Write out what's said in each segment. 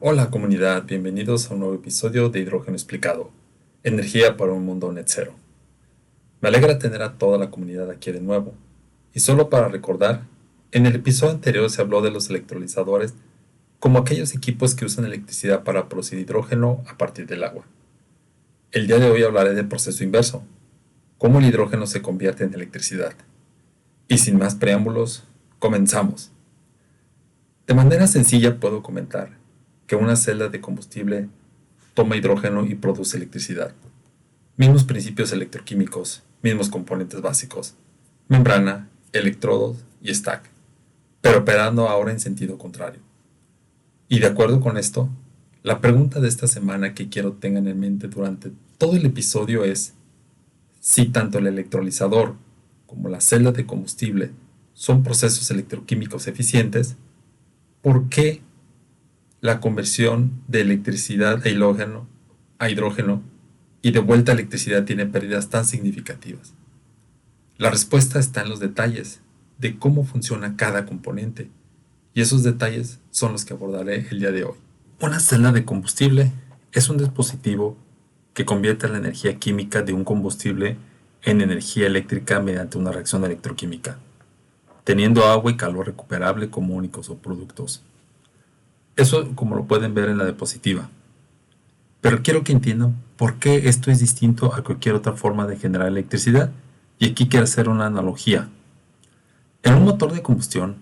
Hola comunidad, bienvenidos a un nuevo episodio de Hidrógeno Explicado, energía para un mundo net cero. Me alegra tener a toda la comunidad aquí de nuevo. Y solo para recordar, en el episodio anterior se habló de los electrolizadores como aquellos equipos que usan electricidad para producir hidrógeno a partir del agua. El día de hoy hablaré del proceso inverso, cómo el hidrógeno se convierte en electricidad. Y sin más preámbulos, comenzamos. De manera sencilla puedo comentar que una celda de combustible toma hidrógeno y produce electricidad. Mismos principios electroquímicos, mismos componentes básicos, membrana, electrodos y stack, pero operando ahora en sentido contrario. Y de acuerdo con esto, la pregunta de esta semana que quiero tengan en mente durante todo el episodio es si tanto el electrolizador como la celda de combustible son procesos electroquímicos eficientes, ¿por qué la conversión de electricidad a hidrógeno y de vuelta a electricidad tiene pérdidas tan significativas? La respuesta está en los detalles de cómo funciona cada componente, y esos detalles son los que abordaré el día de hoy. Una celda de combustible es un dispositivo que convierte la energía química de un combustible en energía eléctrica mediante una reacción electroquímica, teniendo agua y calor recuperable como únicos subproductos. Eso como lo pueden ver en la diapositiva. Pero quiero que entiendan por qué esto es distinto a cualquier otra forma de generar electricidad, y aquí quiero hacer una analogía. En un motor de combustión,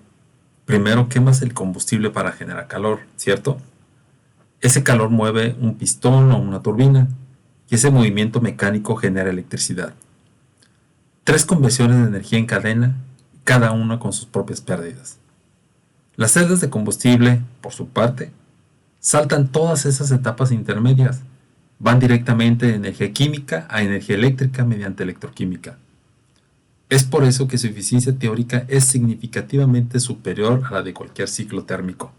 primero quemas el combustible para generar calor, ¿cierto? Ese calor mueve un pistón o una turbina, y ese movimiento mecánico genera electricidad. Tres conversiones de energía en cadena, cada una con sus propias pérdidas. Las celdas de combustible, por su parte, saltan todas esas etapas intermedias, van directamente de energía química a energía eléctrica mediante electroquímica. Es por eso que su eficiencia teórica es significativamente superior a la de cualquier ciclo térmico.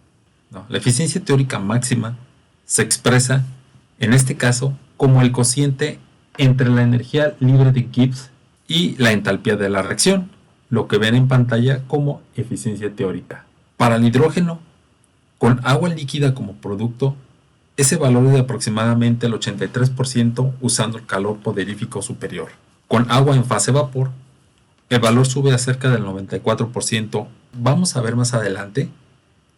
La eficiencia teórica máxima se expresa, en este caso, como el cociente entre la energía libre de Gibbs y la entalpía de la reacción, lo que ven en pantalla como eficiencia teórica. Para el hidrógeno, con agua líquida como producto, ese valor es de aproximadamente el 83% usando el calor poderífico superior. Con agua en fase vapor, el valor sube a cerca del 94%. Vamos a ver más adelante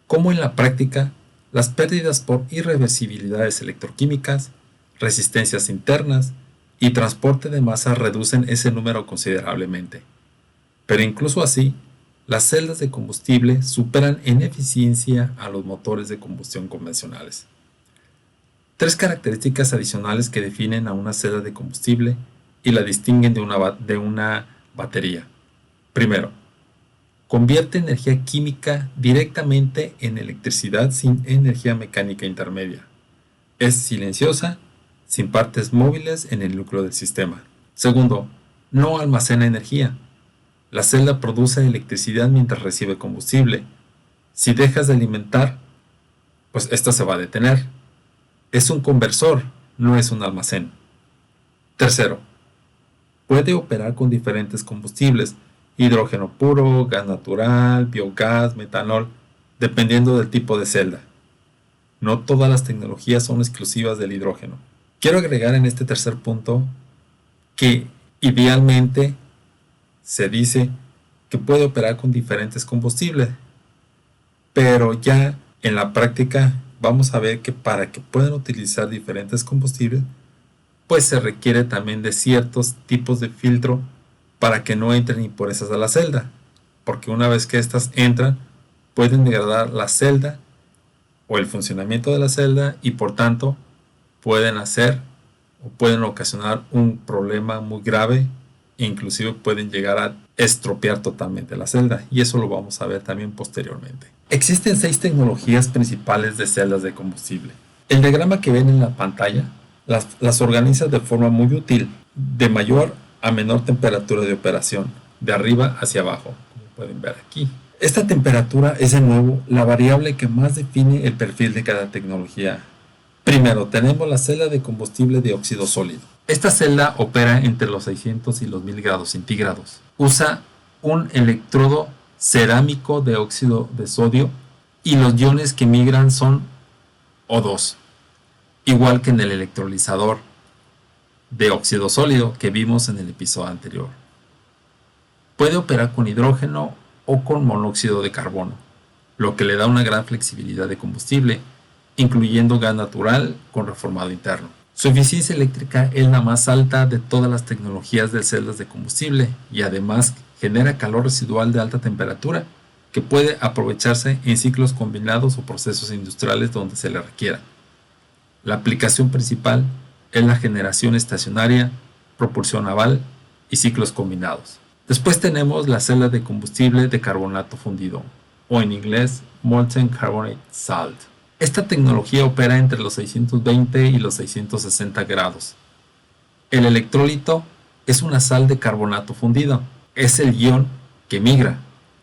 cómo en la práctica las pérdidas por irreversibilidades electroquímicas, resistencias internas y transporte de masa reducen ese número considerablemente. Pero incluso así, las celdas de combustible superan en eficiencia a los motores de combustión convencionales. Tres características adicionales que definen a una celda de combustible y la distinguen de una batería. Primero, convierte energía química directamente en electricidad sin energía mecánica intermedia. Es silenciosa, sin partes móviles en el núcleo del sistema. Segundo, no almacena energía. La celda produce electricidad mientras recibe combustible. Si dejas de alimentar, pues esta se va a detener. Es un conversor, no es un almacén. Tercero, puede operar con diferentes combustibles, hidrógeno puro, gas natural, biogás, metanol, dependiendo del tipo de celda. No todas las tecnologías son exclusivas del hidrógeno. Quiero agregar en este tercer punto que idealmente se dice que puede operar con diferentes combustibles, pero ya en la práctica vamos a ver que para que puedan utilizar diferentes combustibles, pues se requiere también de ciertos tipos de filtro para que no entren impurezas a la celda, porque una vez que estas entran, pueden degradar la celda o el funcionamiento de la celda y por tanto pueden hacer o pueden ocasionar un problema muy grave e inclusive pueden llegar a estropear totalmente la celda, y eso lo vamos a ver también posteriormente. Existen 6 tecnologías principales de celdas de combustible. El diagrama que ven en la pantalla las organiza de forma muy útil, de mayor a menor temperatura de operación, de arriba hacia abajo, como pueden ver aquí. Esta temperatura es de nuevo la variable que más define el perfil de cada tecnología. Primero tenemos la celda de combustible de óxido sólido. Esta celda opera entre los 600 y los 1000 grados centígrados. Usa un electrodo cerámico de óxido de sodio y los iones que migran son O2, igual que en el electrolizador de óxido sólido que vimos en el episodio anterior. Puede operar con hidrógeno o con monóxido de carbono, lo que le da una gran flexibilidad de combustible, incluyendo gas natural con reformado interno. Su eficiencia eléctrica es la más alta de todas las tecnologías de celdas de combustible y además genera calor residual de alta temperatura que puede aprovecharse en ciclos combinados o procesos industriales donde se le requiera. La aplicación principal es la generación estacionaria, propulsión naval y ciclos combinados. Después tenemos la celda de combustible de carbonato fundido, o en inglés Molten Carbonate Salt. Esta tecnología opera entre los 620 y los 660 grados. El electrolito es una sal de carbonato fundido. Es el ion que migra,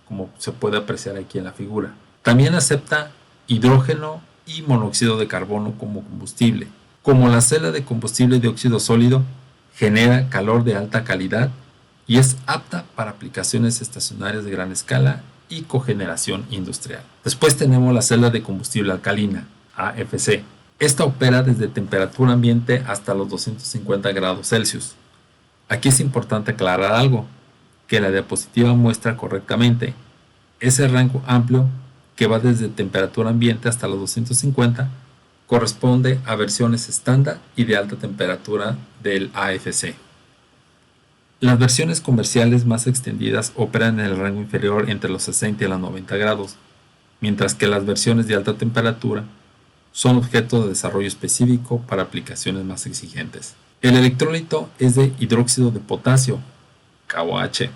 como se puede apreciar aquí en la figura. También acepta hidrógeno y monóxido de carbono como combustible. Como la celda de combustible de óxido sólido, genera calor de alta calidad y es apta para aplicaciones estacionarias de gran escala y cogeneración industrial. Después tenemos la celda de combustible alcalina, AFC. Esta opera desde temperatura ambiente hasta los 250 grados Celsius. Aquí es importante aclarar algo, que la diapositiva muestra correctamente. Ese rango amplio que va desde temperatura ambiente hasta los 250 corresponde a versiones estándar y de alta temperatura del AFC. Las versiones comerciales más extendidas operan en el rango inferior entre los 60 y los 90 grados, mientras que las versiones de alta temperatura son objeto de desarrollo específico para aplicaciones más exigentes. El electrolito es de hidróxido de potasio, KOH,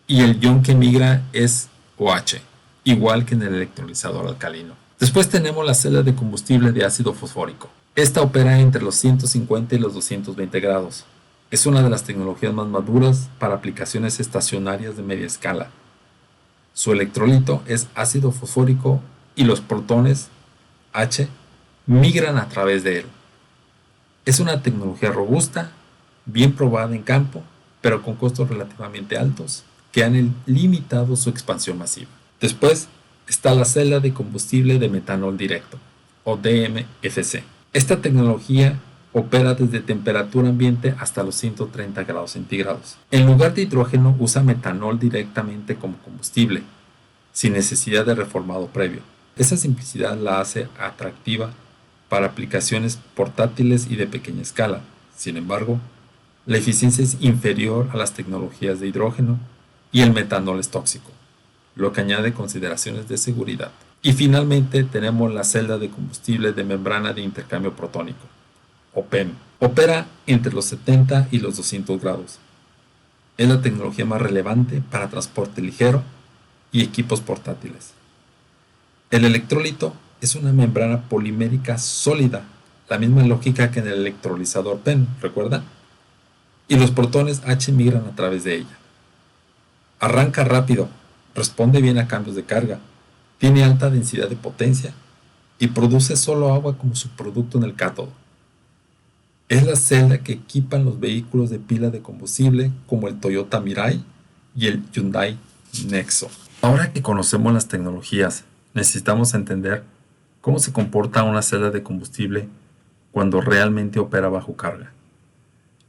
y el ion que migra es OH, igual que en el electrolizador alcalino. Después tenemos la celda de combustible de ácido fosfórico. Esta opera entre los 150 y los 220 grados. Es una de las tecnologías más maduras para aplicaciones estacionarias de media escala. Su electrolito es ácido fosfórico y los protones H migran a través de él. Es una tecnología robusta, bien probada en campo, pero con costos relativamente altos que han limitado su expansión masiva. Después está la celda de combustible de metanol directo, o DMFC. Esta tecnología opera desde temperatura ambiente hasta los 130 grados centígrados. En lugar de hidrógeno usa metanol directamente como combustible, sin necesidad de reformado previo. Esa simplicidad la hace atractiva para aplicaciones portátiles y de pequeña escala. Sin embargo, la eficiencia es inferior a las tecnologías de hidrógeno y el metanol es tóxico, lo que añade consideraciones de seguridad. Y finalmente tenemos la celda de combustible de membrana de intercambio protónico, o PEM. Opera entre los 70 y los 200 grados. Es la tecnología más relevante para transporte ligero y equipos portátiles. El electrolito es una membrana polimérica sólida, la misma lógica que en el electrolizador PEM, ¿recuerdan? Y los protones H migran a través de ella. Arranca rápido, responde bien a cambios de carga, tiene alta densidad de potencia y produce solo agua como subproducto en el cátodo. Es la celda que equipan los vehículos de pila de combustible como el Toyota Mirai y el Hyundai Nexo. Ahora que conocemos las tecnologías, necesitamos entender cómo se comporta una celda de combustible cuando realmente opera bajo carga.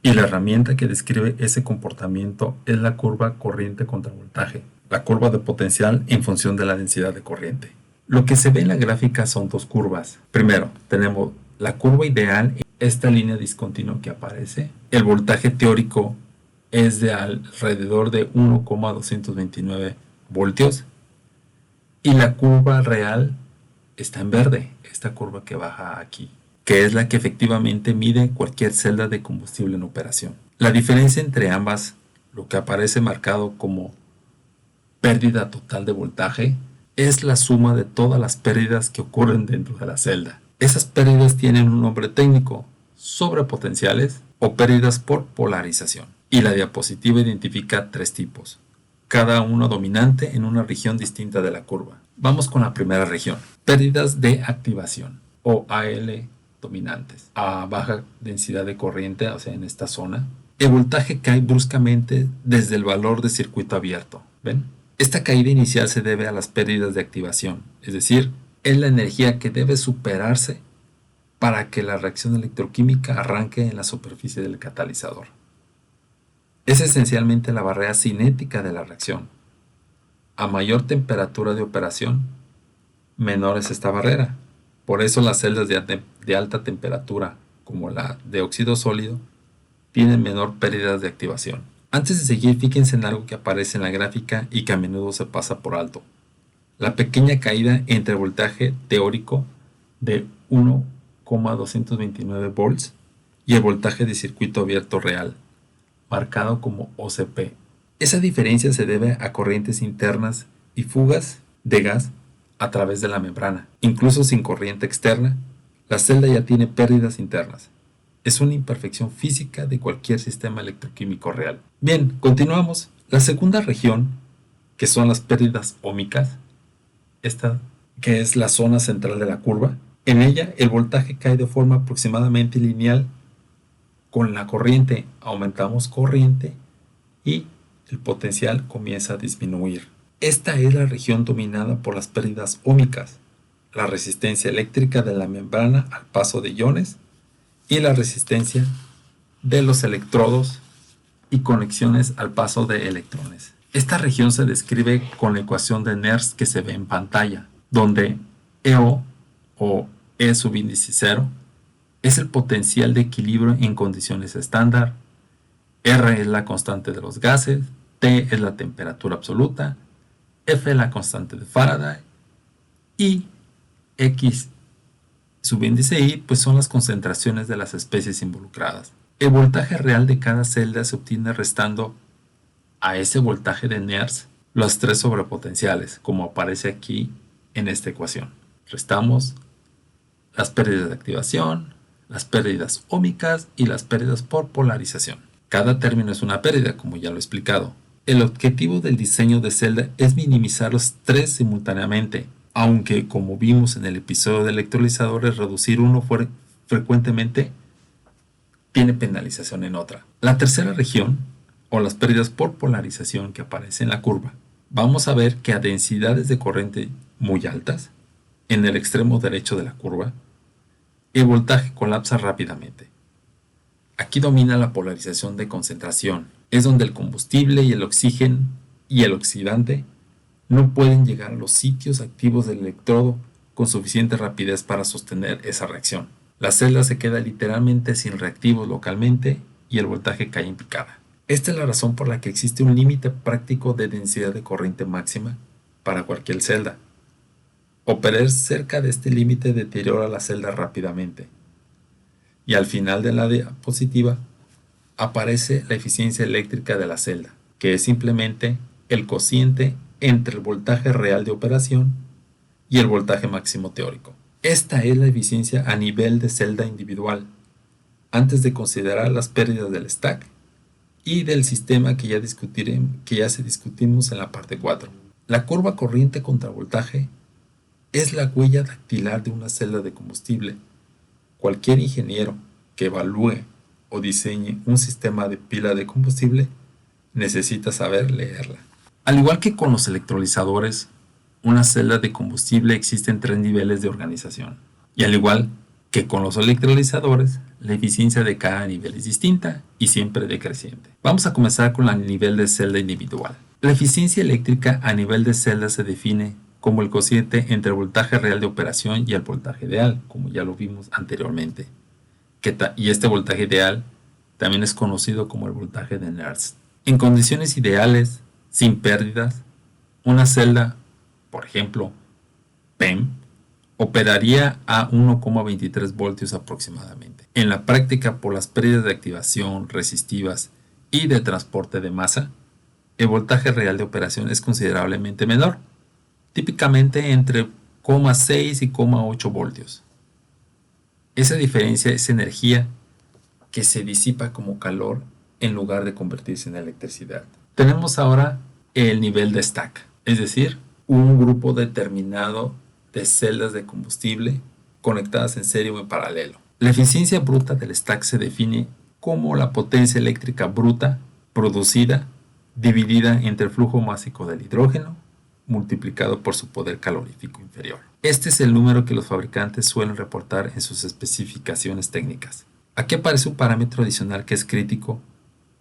Y la herramienta que describe ese comportamiento es la curva corriente contra voltaje, la curva de potencial en función de la densidad de corriente. Lo que se ve en la gráfica son dos curvas. Primero, tenemos la curva ideal, esta línea discontinua que aparece. El voltaje teórico es de alrededor de 1,229 voltios y la curva real está en verde, esta curva que baja aquí, que es la que efectivamente mide cualquier celda de combustible en operación. La diferencia entre ambas, lo que aparece marcado como pérdida total de voltaje, es la suma de todas las pérdidas que ocurren dentro de la celda. Esas pérdidas tienen un nombre técnico, sobrepotenciales o pérdidas por polarización. Y la diapositiva identifica tres tipos, cada uno dominante en una región distinta de la curva. Vamos con la primera región, pérdidas de activación o AL dominantes, a baja densidad de corriente, o sea en esta zona. El voltaje cae bruscamente desde el valor de circuito abierto, ¿ven? Esta caída inicial se debe a las pérdidas de activación, es decir, es la energía que debe superarse para que la reacción electroquímica arranque en la superficie del catalizador. Es esencialmente la barrera cinética de la reacción. A mayor temperatura de operación, menor es esta barrera. Por eso las celdas de alta temperatura, como la de óxido sólido, tienen menor pérdida de activación. Antes de seguir, fíjense en algo que aparece en la gráfica y que a menudo se pasa por alto. La pequeña caída entre el voltaje teórico de 1,229 volts y el voltaje de circuito abierto real, marcado como OCP. Esa diferencia se debe a corrientes internas y fugas de gas a través de la membrana. Incluso sin corriente externa, la celda ya tiene pérdidas internas. Es una imperfección física de cualquier sistema electroquímico real. Bien, continuamos. La segunda región, que son las pérdidas óhmicas, esta que es la zona central de la curva, en ella el voltaje cae de forma aproximadamente lineal con la corriente. Aumentamos corriente y el potencial comienza a disminuir. Esta es la región dominada por las pérdidas óhmicas, la resistencia eléctrica de la membrana al paso de iones y la resistencia de los electrodos y conexiones al paso de electrones. Esta región se describe con la ecuación de Nernst que se ve en pantalla, donde EO o E subíndice 0 es el potencial de equilibrio en condiciones estándar, R es la constante de los gases, T es la temperatura absoluta, F es la constante de Faraday y X subíndice Y pues son las concentraciones de las especies involucradas. El voltaje real de cada celda se obtiene restando a ese voltaje de Nernst los tres sobrepotenciales, como aparece aquí en esta ecuación. Restamos las pérdidas de activación, las pérdidas óhmicas y las pérdidas por polarización. Cada término es una pérdida, como ya lo he explicado. El objetivo del diseño de celda es minimizar los tres simultáneamente, aunque como vimos en el episodio de electrolizadores, reducir uno frecuentemente tiene penalización en otra. La tercera región, o las pérdidas por polarización que aparece en la curva, vamos a ver que a densidades de corriente muy altas, en el extremo derecho de la curva, el voltaje colapsa rápidamente. Aquí domina la polarización de concentración, es donde el combustible y el oxígeno y el oxidante no pueden llegar a los sitios activos del electrodo con suficiente rapidez para sostener esa reacción. La celda se queda literalmente sin reactivos localmente y el voltaje cae en picada. Esta es la razón por la que existe un límite práctico de densidad de corriente máxima para cualquier celda. Operar cerca de este límite deteriora la celda rápidamente. Y al final de la diapositiva aparece la eficiencia eléctrica de la celda, que es simplemente el cociente entre el voltaje real de operación y el voltaje máximo teórico. Esta es la eficiencia a nivel de celda individual, antes de considerar las pérdidas del stack y del sistema que ya discutimos en la parte 4. La curva corriente contra voltaje es la huella dactilar de una celda de combustible. Cualquier ingeniero que evalúe o diseñe un sistema de pila de combustible necesita saber leerla. Al igual que con los electrolizadores, una celda de combustible existe en 3 niveles de organización. Y al igual que con los electrolizadores, la eficiencia de cada nivel es distinta y siempre decreciente. Vamos a comenzar con el nivel de celda individual. La eficiencia eléctrica a nivel de celda se define como el cociente entre el voltaje real de operación y el voltaje ideal, como ya lo vimos anteriormente. Y este voltaje ideal también es conocido como el voltaje de Nernst. En condiciones ideales, sin pérdidas, una celda, por ejemplo, PEM, operaría a 1,23 voltios aproximadamente. En la práctica, por las pérdidas de activación, resistivas y de transporte de masa, el voltaje real de operación es considerablemente menor, típicamente entre 0,6 y 0,8 voltios. Esa diferencia es energía que se disipa como calor en lugar de convertirse en electricidad. Tenemos ahora el nivel de stack, es decir, un grupo determinado de celdas de combustible conectadas en serie o en paralelo. La eficiencia bruta del stack se define como la potencia eléctrica bruta producida dividida entre el flujo másico del hidrógeno multiplicado por su poder calorífico inferior. Este es el número que los fabricantes suelen reportar en sus especificaciones técnicas. Aquí aparece un parámetro adicional que es crítico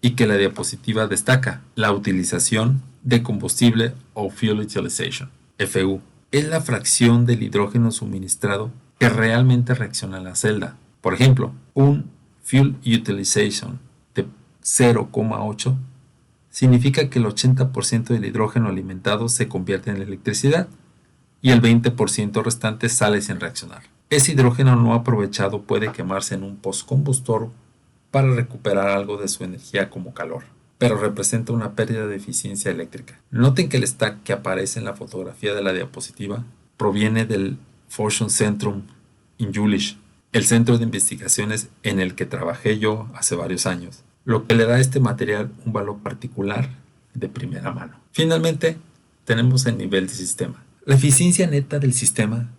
y que la diapositiva destaca: la utilización de combustible o Fuel Utilization, FU. Es la fracción del hidrógeno suministrado que realmente reacciona en la celda. Por ejemplo, un Fuel Utilization de 0,8 significa que el 80% del hidrógeno alimentado se convierte en electricidad y el 20% restante sale sin reaccionar. Ese hidrógeno no aprovechado puede quemarse en un postcombustor para recuperar algo de su energía como calor, pero representa una pérdida de eficiencia eléctrica. Noten que el stack que aparece en la fotografía de la diapositiva proviene del Forschungszentrum in Jülich, el centro de investigaciones en el que trabajé yo hace varios años, lo que le da a este material un valor particular de primera mano. Finalmente, tenemos el nivel de sistema. La eficiencia neta del sistema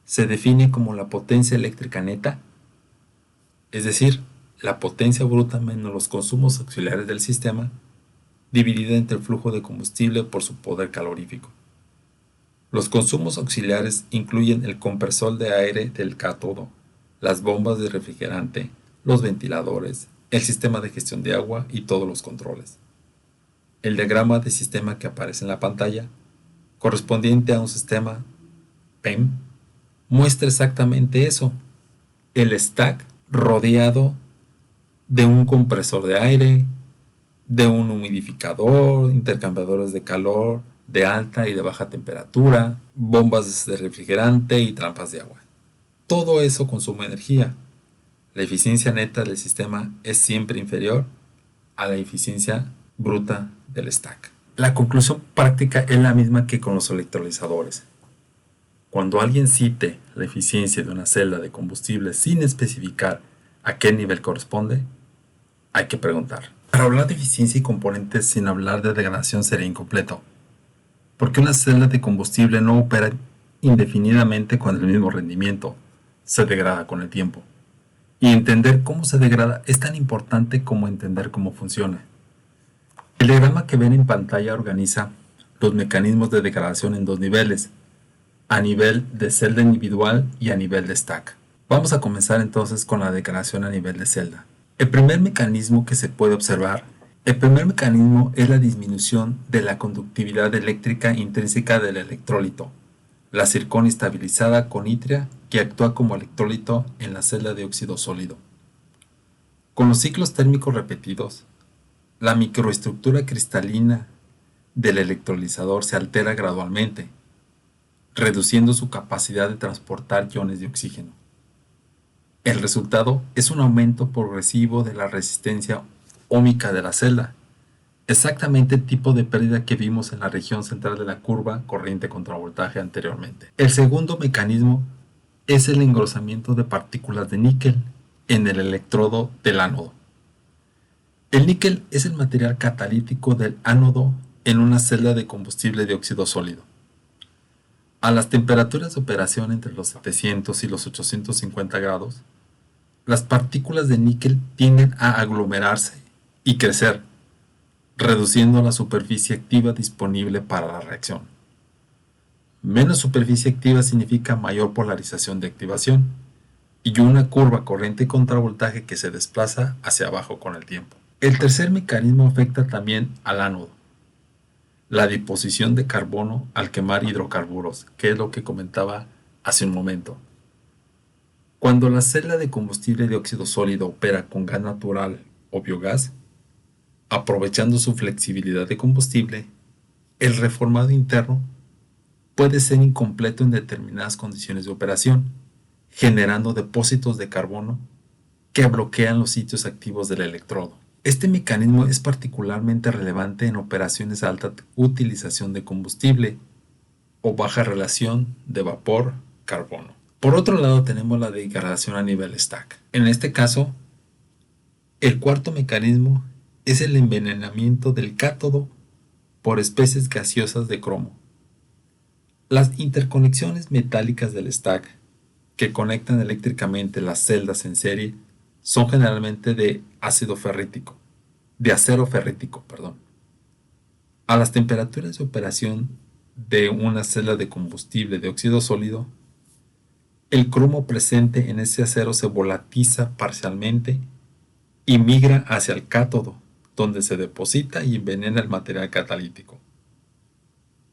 se define como la potencia eléctrica neta, es decir, la potencia bruta menos los consumos auxiliares del sistema, dividida entre el flujo de combustible por su poder calorífico. Los consumos auxiliares incluyen el compresor de aire del cátodo, las bombas de refrigerante, los ventiladores, el sistema de gestión de agua y todos los controles. El diagrama de sistema que aparece en la pantalla, correspondiente a un sistema PEM, muestra exactamente eso: el stack rodeado de un compresor de aire, de un humidificador, intercambiadores de calor de alta y de baja temperatura, bombas de refrigerante y trampas de agua. Todo eso consume energía. La eficiencia neta del sistema es siempre inferior a la eficiencia bruta del stack. La conclusión práctica es la misma que con los electrolizadores. Cuando alguien cite la eficiencia de una celda de combustible sin especificar a qué nivel corresponde, hay que preguntar. Para hablar de eficiencia y componentes sin hablar de degradación sería incompleto, porque una celda de combustible no opera indefinidamente con el mismo rendimiento, se degrada con el tiempo. Y entender cómo se degrada es tan importante como entender cómo funciona. El diagrama que ven en pantalla organiza los mecanismos de degradación en dos niveles: a nivel de celda individual y a nivel de stack. Vamos a comenzar entonces con la degradación a nivel de celda. El primer mecanismo que se puede observar, es la disminución de la conductividad eléctrica intrínseca del electrolito, la zirconia estabilizada con itria, que actúa como electrolito en la celda de óxido sólido. Con los ciclos térmicos repetidos, la microestructura cristalina del electrolizador se altera gradualmente, reduciendo su capacidad de transportar iones de oxígeno. El resultado es un aumento progresivo de la resistencia ómica de la celda, exactamente el tipo de pérdida que vimos en la región central de la curva corriente contra voltaje anteriormente. El segundo mecanismo es el engrosamiento de partículas de níquel en el electrodo del ánodo. El níquel es el material catalítico del ánodo en una celda de combustible de óxido sólido. A las temperaturas de operación entre los 700 y los 850 grados, las partículas de níquel tienden a aglomerarse y crecer, reduciendo la superficie activa disponible para la reacción. Menos superficie activa significa mayor polarización de activación y una curva corriente contra voltaje que se desplaza hacia abajo con el tiempo. El tercer mecanismo afecta también al ánodo: la deposición de carbono al quemar hidrocarburos, que es lo que comentaba hace un momento. Cuando la celda de combustible de óxido sólido opera con gas natural o biogás, aprovechando su flexibilidad de combustible, el reformado interno puede ser incompleto en determinadas condiciones de operación, generando depósitos de carbono que bloquean los sitios activos del electrodo. Este mecanismo es particularmente relevante en operaciones de alta utilización de combustible o baja relación de vapor-carbono. Por otro lado, tenemos la degradación a nivel stack. En este caso, el cuarto mecanismo es el envenenamiento del cátodo por especies gaseosas de cromo. Las interconexiones metálicas del stack que conectan eléctricamente las celdas en serie son generalmente de acero ferrítico. A las temperaturas de operación de una celda de combustible de óxido sólido, el cromo presente en ese acero se volatiza parcialmente y migra hacia el cátodo, donde se deposita y envenena el material catalítico.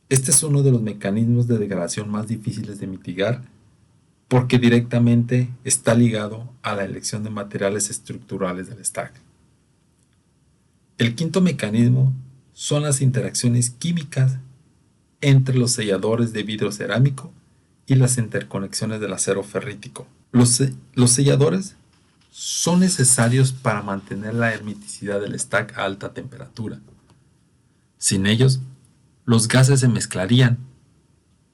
Este es uno de los mecanismos de degradación más difíciles de mitigar porque directamente está ligado a la elección de materiales estructurales del stack. El quinto mecanismo son las interacciones químicas entre los selladores de vidrio cerámico y las interconexiones del acero ferrítico. Los selladores son necesarios para mantener la hermeticidad del stack a alta temperatura. Sin ellos, los gases se mezclarían,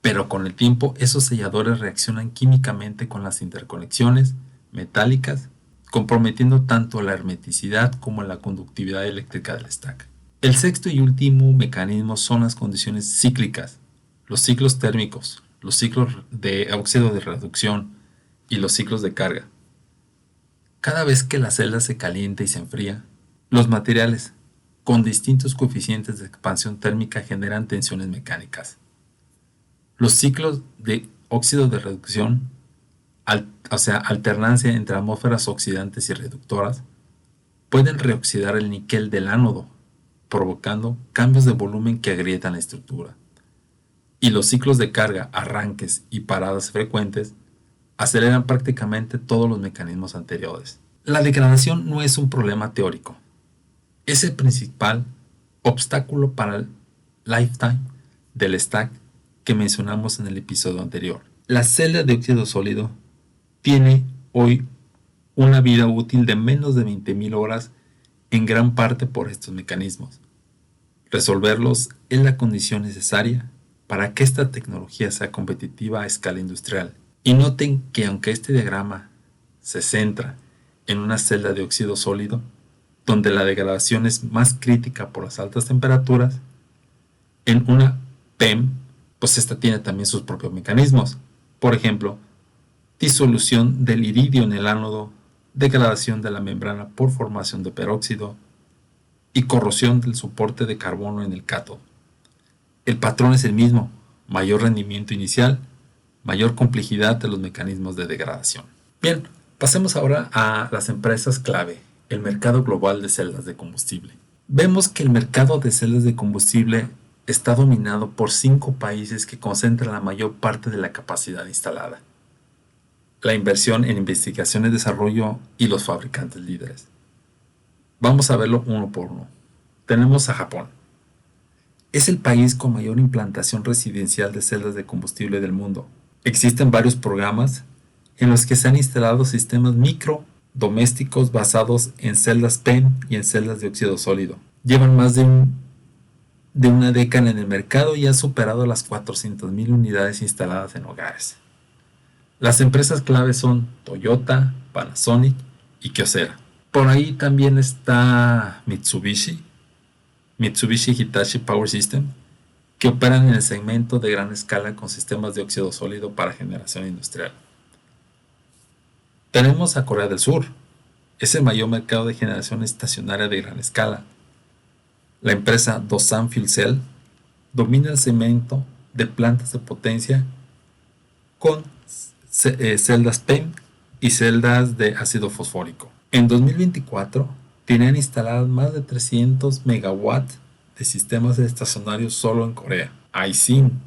pero con el tiempo esos selladores reaccionan químicamente con las interconexiones metálicas, comprometiendo tanto la hermeticidad como la conductividad eléctrica del stack. El sexto y último mecanismo son las condiciones cíclicas, los ciclos térmicos, los ciclos de óxido de reducción y los ciclos de carga. Cada vez que la celda se calienta y se enfría, los materiales con distintos coeficientes de expansión térmica generan tensiones mecánicas. Los ciclos de óxido de reducción, alternancia entre atmósferas oxidantes y reductoras, pueden reoxidar el níquel del ánodo, provocando cambios de volumen que agrietan la estructura. Y los ciclos de carga, arranques y paradas frecuentes aceleran prácticamente todos los mecanismos anteriores. La degradación no es un problema teórico, es el principal obstáculo para el lifetime del stack que mencionamos en el episodio anterior. La celda de óxido sólido tiene hoy una vida útil de menos de 20.000 horas en gran parte por estos mecanismos. Resolverlos es la condición necesaria para que esta tecnología sea competitiva a escala industrial. Y noten que aunque este diagrama se centra en una celda de óxido sólido, donde la degradación es más crítica por las altas temperaturas, en una PEM, pues esta tiene también sus propios mecanismos. Por ejemplo, disolución del iridio en el ánodo, degradación de la membrana por formación de peróxido y corrosión del soporte de carbono en el cátodo. El patrón es el mismo, mayor rendimiento inicial, mayor complejidad de los mecanismos de degradación. Bien, pasemos ahora a las empresas clave, el mercado global de celdas de combustible. Vemos que el mercado de celdas de combustible está dominado por 5 países que concentran la mayor parte de la capacidad instalada. La inversión en investigación y desarrollo y los fabricantes líderes. Vamos a verlo uno por uno. Tenemos a Japón. Es el país con mayor implantación residencial de celdas de combustible del mundo. Existen varios programas en los que se han instalado sistemas micro domésticos basados en celdas PEM y en celdas de óxido sólido. Llevan más de una década en el mercado y han superado las 400.000 unidades instaladas en hogares. Las empresas claves son Toyota, Panasonic y Kyocera. Por ahí también está Mitsubishi Hitachi Power System, que operan en el segmento de gran escala con sistemas de óxido sólido para generación industrial. Tenemos a Corea del Sur, es el mayor mercado de generación estacionaria de gran escala. La empresa Dosan Fuel Cell domina el segmento de plantas de potencia con celdas PEM y celdas de ácido fosfórico. En 2024 tenían instaladas más de 300 megawatts de sistemas estacionarios solo en Corea. Aisin,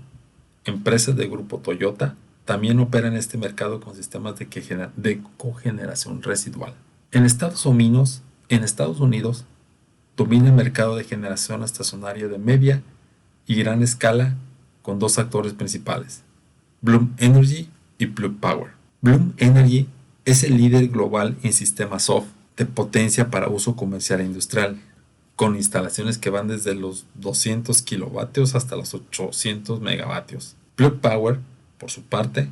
empresas del grupo Toyota, también opera en este mercado con sistemas de cogeneración residual. En Estados Unidos domina el mercado de generación estacionaria de media y gran escala con 2 actores principales, Bloom Energy y Plug Power. Bloom Energy es el líder global en sistemas soft de potencia para uso comercial e industrial, con instalaciones que van desde los 200 kilovatios hasta los 800 megavatios. Plug Power, por su parte,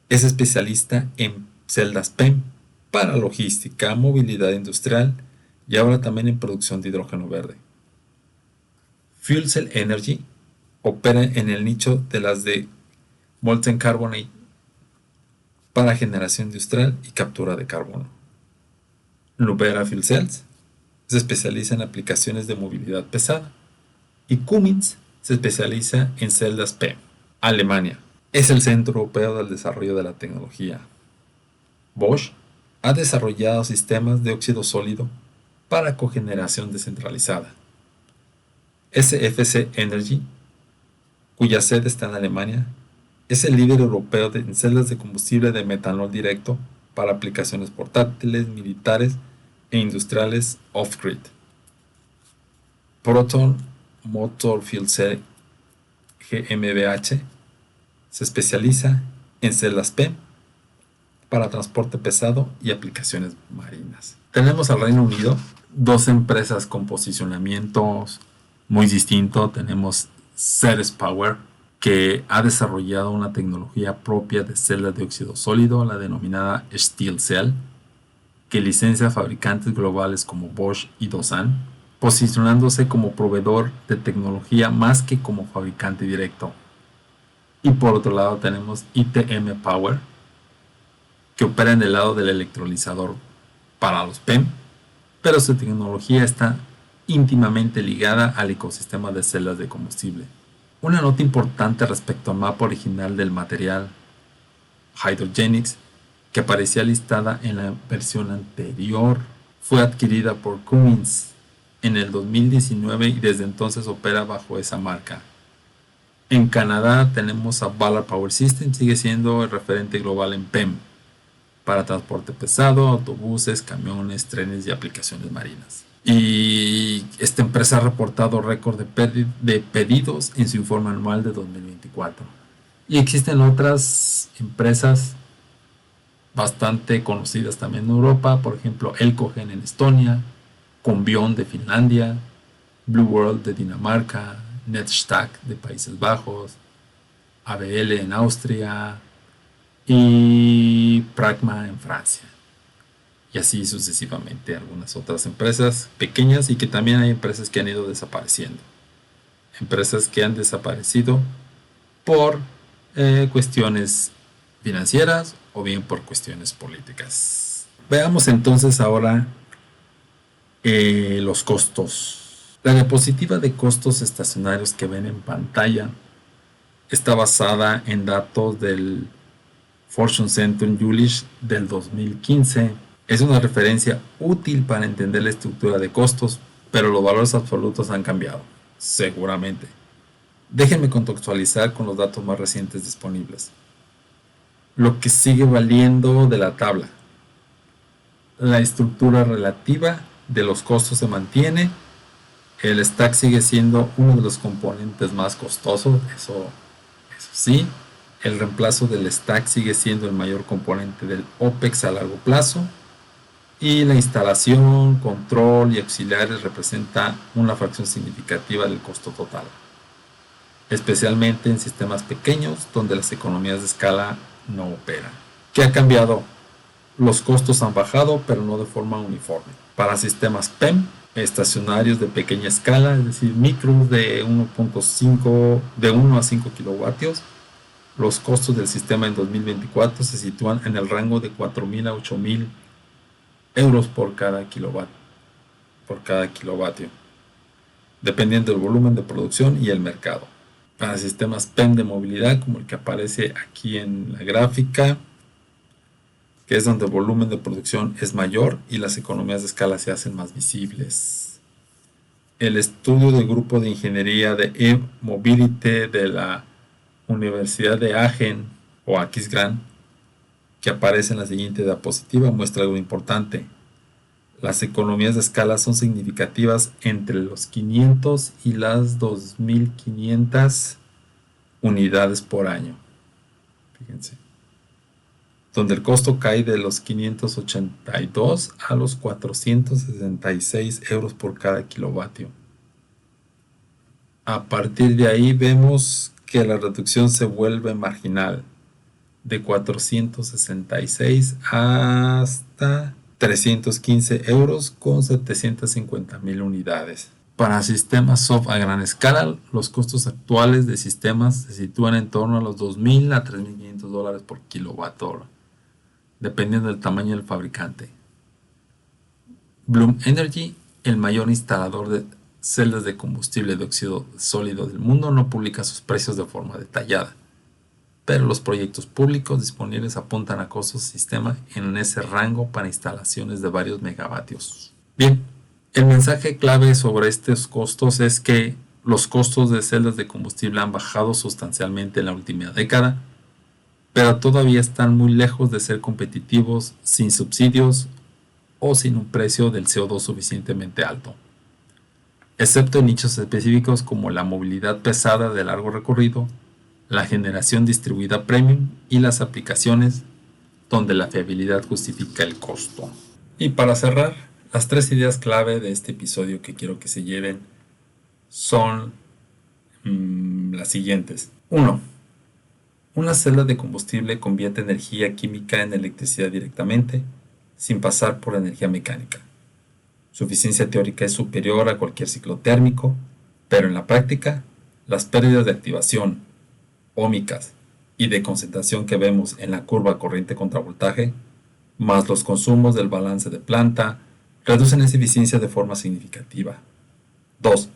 es especialista en celdas PEM para logística, movilidad industrial y ahora también en producción de hidrógeno verde. Fuel Cell Energy opera en el nicho de las de Molten Carbonate para generación industrial y captura de carbono. Nuvera Fuel Cells se especializa en aplicaciones de movilidad pesada y Cummins se especializa en celdas PEM. Alemania es el centro europeo del desarrollo de la tecnología. Bosch ha desarrollado sistemas de óxido sólido para cogeneración descentralizada. SFC Energy, cuya sede está en Alemania, es el líder europeo en celdas de combustible de metanol directo para aplicaciones portátiles, militares e industriales off-grid. Proton Motor Fuel Cell GmbH se especializa en celdas PEM para transporte pesado y aplicaciones marinas. Tenemos al Reino Unido, dos empresas con posicionamientos muy distintos. Tenemos Ceres Power, que ha desarrollado una tecnología propia de celdas de óxido sólido, la denominada SteelCell, que licencia a fabricantes globales como Bosch y Doosan, posicionándose como proveedor de tecnología más que como fabricante directo. Y por otro lado tenemos ITM Power, que opera en el lado del electrolizador para los PEM, pero su tecnología está íntimamente ligada al ecosistema de celdas de combustible. Una nota importante respecto al mapa original del material Hydrogenics, que aparecía listada en la versión anterior, fue adquirida por Cummins en el 2019 y desde entonces opera bajo esa marca. En Canadá tenemos a Ballard Power Systems, sigue siendo el referente global en PEM para transporte pesado, autobuses, camiones, trenes y aplicaciones marinas. Y esta empresa ha reportado récord de pedidos en su informe anual de 2024. Y existen otras empresas bastante conocidas también en Europa, por ejemplo Elcogen en Estonia, Convion de Finlandia, Blue World de Dinamarca, Netstack de Países Bajos, ABL en Austria y Pragma en Francia. Y así sucesivamente algunas otras empresas pequeñas, y que también hay empresas que han ido desapareciendo. Empresas que han desaparecido por cuestiones financieras o bien por cuestiones políticas. Veamos entonces ahora los costos. La diapositiva de costos estacionarios que ven en pantalla está basada en datos del Fortune Centrum Julish del 2015. Es una referencia útil para entender la estructura de costos, pero los valores absolutos han cambiado, seguramente. Déjenme contextualizar con los datos más recientes disponibles. Lo que sigue valiendo de la tabla. La estructura relativa de los costos se mantiene. El stack sigue siendo uno de los componentes más costosos, eso sí. El reemplazo del stack sigue siendo el mayor componente del OPEX a largo plazo. Y la instalación, control y auxiliares representa una fracción significativa del costo total, especialmente en sistemas pequeños donde las economías de escala no operan. ¿Qué ha cambiado? Los costos han bajado, pero no de forma uniforme. Para sistemas PEM, estacionarios de pequeña escala, es decir, micros de 1 a 5 kilovatios, los costos del sistema en 2024 se sitúan en el rango de 4.000 a 8.000 euros por cada kilovatio, dependiendo del volumen de producción y el mercado. Para sistemas PEM de movilidad, como el que aparece aquí en la gráfica, que es donde el volumen de producción es mayor y las economías de escala se hacen más visibles. El estudio del grupo de ingeniería de e-mobility de la Universidad de Aachen o Aquisgrán, que aparece en la siguiente diapositiva, muestra algo importante. Las economías de escala son significativas entre los 500 y las 2.500 unidades por año. Fíjense. Donde el costo cae de los 582 a los 466 euros por cada kilovatio. A partir de ahí vemos que la reducción se vuelve marginal, de 466 hasta 315 euros con 750.000 unidades. Para sistemas soft a gran escala, los costos actuales de sistemas se sitúan en torno a los 2.000 a 3.500 dólares por kilovatio hora, dependiendo del tamaño del fabricante. Bloom Energy, el mayor instalador celdas de combustible de óxido sólido del mundo no publica sus precios de forma detallada, pero los proyectos públicos disponibles apuntan a costos de sistema en ese rango para instalaciones de varios megavatios. Bien, el mensaje clave sobre estos costos es que los costos de celdas de combustible han bajado sustancialmente en la última década, pero todavía están muy lejos de ser competitivos sin subsidios o sin un precio del CO2 suficientemente alto, excepto en nichos específicos como la movilidad pesada de largo recorrido, la generación distribuida premium y las aplicaciones donde la fiabilidad justifica el costo. Y para cerrar, las 3 ideas clave de este episodio que quiero que se lleven son las siguientes. 1. Una celda de combustible convierte energía química en electricidad directamente, sin pasar por energía mecánica. Su eficiencia teórica es superior a cualquier ciclo térmico, pero en la práctica, las pérdidas de activación, óhmicas y de concentración que vemos en la curva corriente contra voltaje, más los consumos del balance de planta, reducen esa eficiencia de forma significativa. 2.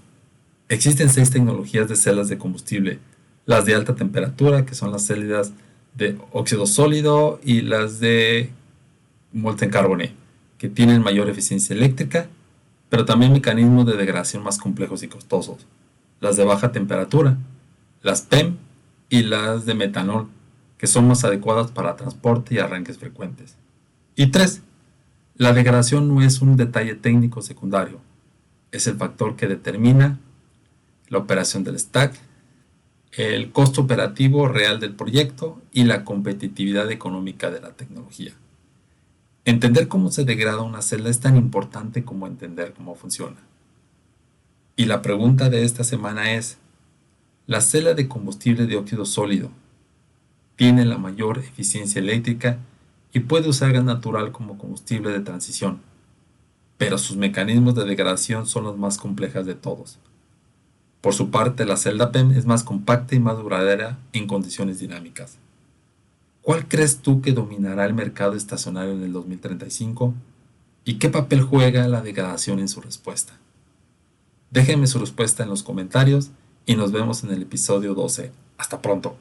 Existen 6 tecnologías de celdas de combustible, las de alta temperatura, que son las celdas de óxido sólido, y las de molten carbone, que tienen mayor eficiencia eléctrica, pero también mecanismos de degradación más complejos y costosos. Las de baja temperatura, las PEM y las de metanol, que son más adecuadas para transporte y arranques frecuentes. Y 3. La degradación no es un detalle técnico secundario, es el factor que determina la operación del stack, el costo operativo real del proyecto y la competitividad económica de la tecnología. Entender cómo se degrada una celda es tan importante como entender cómo funciona. Y la pregunta de esta semana es, ¿la celda de combustible de óxido sólido tiene la mayor eficiencia eléctrica y puede usar gas natural como combustible de transición, pero sus mecanismos de degradación son los más complejos de todos? Por su parte, la celda PEM es más compacta y más duradera en condiciones dinámicas. ¿Cuál crees tú que dominará el mercado estacionario en el 2035? ¿Y qué papel juega la degradación en su respuesta? Déjenme su respuesta en los comentarios y nos vemos en el episodio 12. Hasta pronto.